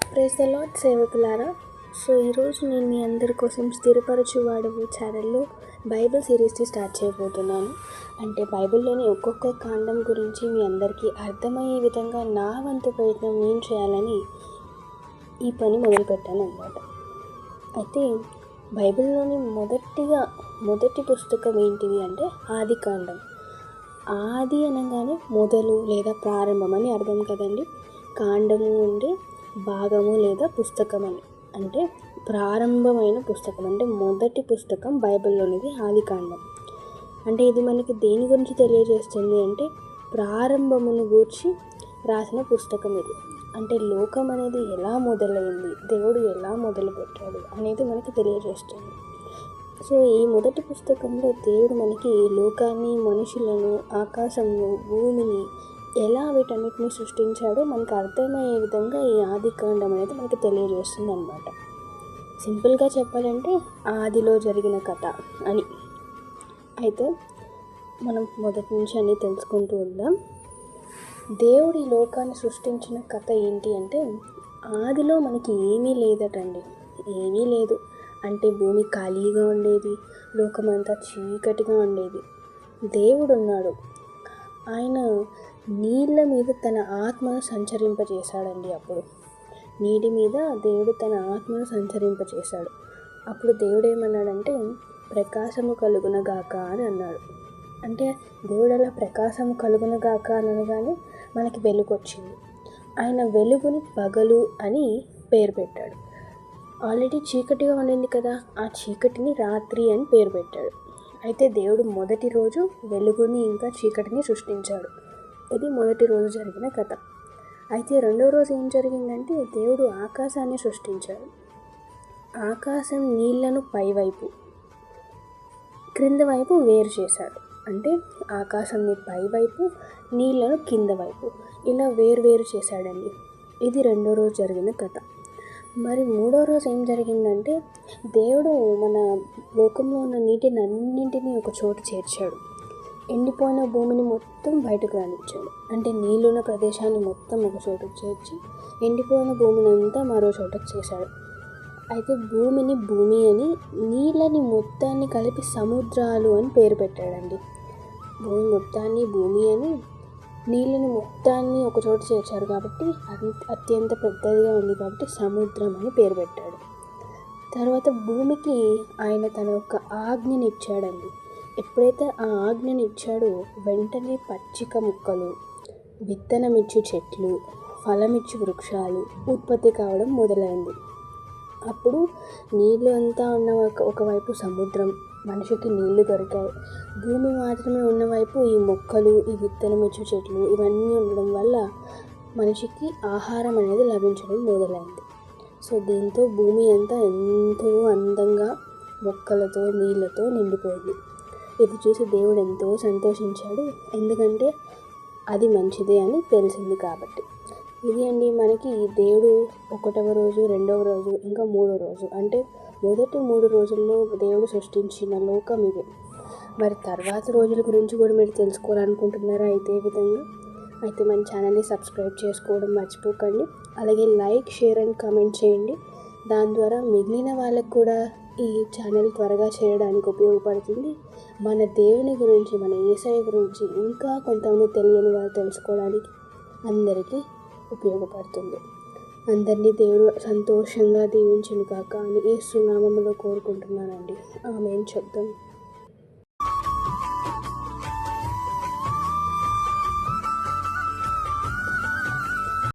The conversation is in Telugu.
Praise the lord సేవకులారా. ఈరోజు నేను మీ అందరి కోసం స్థిరపరచువాడవు ఛానల్లో బైబిల్ సిరీస్ని స్టార్ట్ చేయబోతున్నాను. అంటే బైబిల్లోని ఒక్కొక్క కాండం గురించి మీ అందరికీ అర్థమయ్యే విధంగా నా వంతు ప్రయత్నం నేను చేయాలని ఈ పని మొదలుపెట్టాను అన్నమాట. అయితే బైబిల్లోని మొదటి పుస్తకం ఏంటిది అంటే ఆది కాండం. ఆది అనగానే మొదలు లేదా ప్రారంభం అని అర్థం కదండి. కాండము అంటే భాగము లేదా పుస్తకం అని, అంటే ప్రారంభమైన పుస్తకం, అంటే మొదటి పుస్తకం బైబిల్లోనిది ఆది కాండం. అంటే ఇది మనకి దేని గురించి తెలియజేస్తుంది అంటే ప్రారంభమును గూర్చి రాసిన పుస్తకం ఇది. అంటే లోకం అనేది ఎలా మొదలైంది, దేవుడు ఎలా మొదలుపెట్టాడు అనేది మనకి తెలియజేస్తుంది. ఈ మొదటి పుస్తకంలో దేవుడు మనకి లోకాన్ని, మనుషులను, ఆకాశంను, భూమిని ఎలా వీటన్నిటిని సృష్టించాడో మనకు అర్థమయ్యే విధంగా ఈ ఆది కాండం అనేది మనకి తెలియజేస్తుంది అన్నమాట. సింపుల్గా చెప్పాలంటే ఆదిలో జరిగిన కథ అని. అయితే మనం మొదటి నుంచి అన్నీ తెలుసుకుంటూ ఉందాం. దేవుడి లోకాన్ని సృష్టించిన కథ ఏంటి అంటే ఆదిలో మనకి ఏమీ లేదటండి, ఏమీ లేదు. అంటే భూమి ఖాళీగా ఉండేది, లోకమంతా చీకటిగా ఉండేది. దేవుడు ఉన్నాడు, ఆయన నీళ్ళ మీద తన ఆత్మను సంచరింపజేశాడండి. అప్పుడు నీటి మీద దేవుడు తన ఆత్మను సంచరింపజేశాడు. అప్పుడు దేవుడు ఏమన్నాడంటే ప్రకాశము కలుగునగాక అని అన్నాడు. అంటే దేవుడు అలా ప్రకాశము కలుగునగాక అని అనగానే మనకి వెలుగు వచ్చింది. ఆయన వెలుగుని పగలు అని పేరు పెట్టాడు. ఆల్రెడీ చీకటిగా ఉండింది కదా, ఆ చీకటిని రాత్రి అని పేరు పెట్టాడు. అయితే దేవుడు మొదటి రోజు వెలుగుని ఇంకా చీకటిని సృష్టించాడు. ఇది మొదటి రోజు జరిగిన కథ. అయితే రెండో రోజు ఏం జరిగిందంటే దేవుడు ఆకాశాన్ని సృష్టించాడు. ఆకాశం నీళ్లను పైవైపు, క్రింద వైపు వేరు చేశాడు. అంటే ఆకాశంని పైవైపు, నీళ్లను కింద వైపు, ఇలా వేరు చేశాడండి. ఇది రెండో రోజు జరిగిన కథ. మరి మూడో రోజు ఏం జరిగిందంటే దేవుడు మన లోకంలో ఉన్న నీటిని అన్నింటినీ ఒక చోటు చేర్చాడు. ఎండిపోయిన భూమిని మొత్తం బయటకు రానిచ్చాడు. అంటే నీళ్ళున్న ప్రదేశాన్ని మొత్తం ఒక చోటుకు చేర్చి ఎండిపోయిన భూమిని అంతా మరో చోటకు చేశాడు. అయితే భూమిని భూమి అని, నీళ్ళని మొత్తాన్ని కలిపి సముద్రాలు అని పేరు పెట్టాడండి. భూమి మొత్తాన్ని భూమి అని, నీళ్ళని మొత్తాన్ని ఒక చోట చేర్చారు కాబట్టి అత్యంత పెద్దదిగా ఉంది కాబట్టి సముద్రం అని పేరు పెట్టాడు. తర్వాత భూమికి ఆయన తన యొక్క ఆజ్ఞని ఇచ్చాడండి. ఎప్పుడైతే ఆ ఆజ్ఞని ఇచ్చాడో వెంటనే పచ్చిక మొక్కలు, విత్తనమిచ్చు చెట్లు, ఫలమిచ్చు వృక్షాలు ఉత్పత్తి కావడం మొదలైంది. అప్పుడు నీళ్ళు అంతా ఉన్న ఒకవైపు సముద్రం, మనిషికి నీళ్లు దొరికాయి. భూమి మాత్రమే ఉన్నవైపు ఈ మొక్కలు, ఈ విత్తనమిచ్చు చెట్లు ఇవన్నీ ఉండడం వల్ల మనిషికి ఆహారం అనేది లభించడం మొదలైంది. దీంతో భూమి అంతా ఎంతో అందంగా మొక్కలతో, నీళ్ళతో నిండిపోయింది. ఇది చూసి దేవుడు ఎంతో సంతోషించాడు, ఎందుకంటే అది మంచిదే అని తెలిసింది కాబట్టి. ఇది అండి మనకి దేవుడు ఒకటవ రోజు, రెండవ రోజు, ఇంకా మూడో రోజు, అంటే మొదటి 3 రోజుల్లో దేవుడు సృష్టించిన లోకం ఇది. మరి తర్వాత రోజుల గురించి కూడా మీరు తెలుసుకోవాలనుకుంటున్నారా? అయితే మన ఛానల్ని సబ్స్క్రైబ్ చేసుకోవడం మర్చిపోకండి. అలాగే లైక్, షేర్ అండ్ కామెంట్ చేయండి. దాని ద్వారా మిగిలిన వాళ్ళకు కూడా ఈ ఛానల్ త్వరగా చేయడానికి ఉపయోగపడుతుంది. మన దేవుని గురించి, మన యేసయ్య గురించి ఇంకా కొంతమంది తెలియని వాళ్ళు తెలుసుకోవడానికి అందరికీ ఉపయోగపడుతుంది. అందరినీ దేవుడు సంతోషంగా దీవించును కాక అని యేసు నామములో కోరుకుంటున్నానండి. ఆమేన్ చెప్తాం.